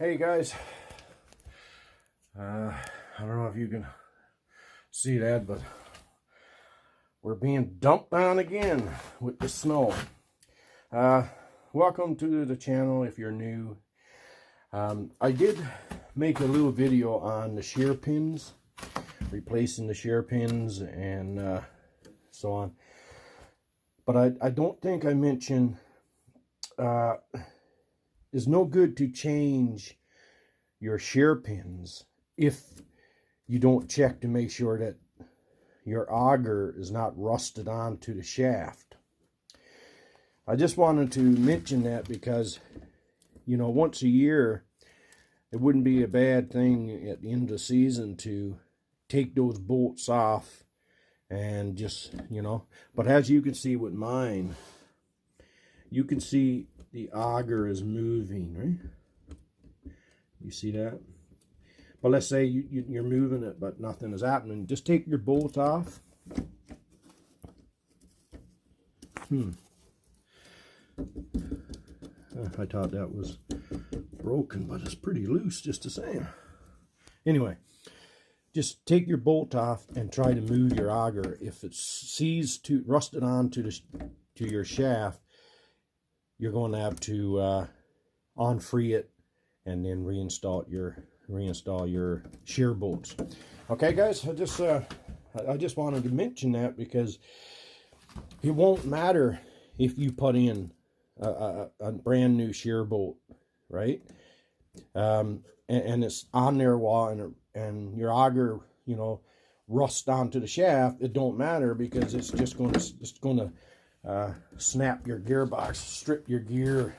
Hey guys, I don't know if you can see that, but we're being dumped on again with the snow. Welcome to the channel if you're new. I did make a little video on the shear pins, replacing the shear pins and so on, but I don't think I mentioned it's no good to change your shear pins if you don't check to make sure that your auger is not rusted onto the shaft. I just wanted to mention that because, you know, once a year, it wouldn't be a bad thing at the end of the season to take those bolts off and just, you know, but as you can see with mine, you can see the auger is moving, right? You see that? But let's say you're moving it, but nothing is happening. Just take your bolt off. I thought that was broken, but it's pretty loose just the same. Anyway, just take your bolt off and try to move your auger. If it sees to rusted onto to your shaft, you're going to have to unfree it and then reinstall your shear bolts. Okay, guys, I just wanted to mention that because it won't matter if you put in a brand new shear bolt, right? And it's on there and your auger, you know, rust onto the shaft. It don't matter because it's just going to snap your gearbox, strip your gear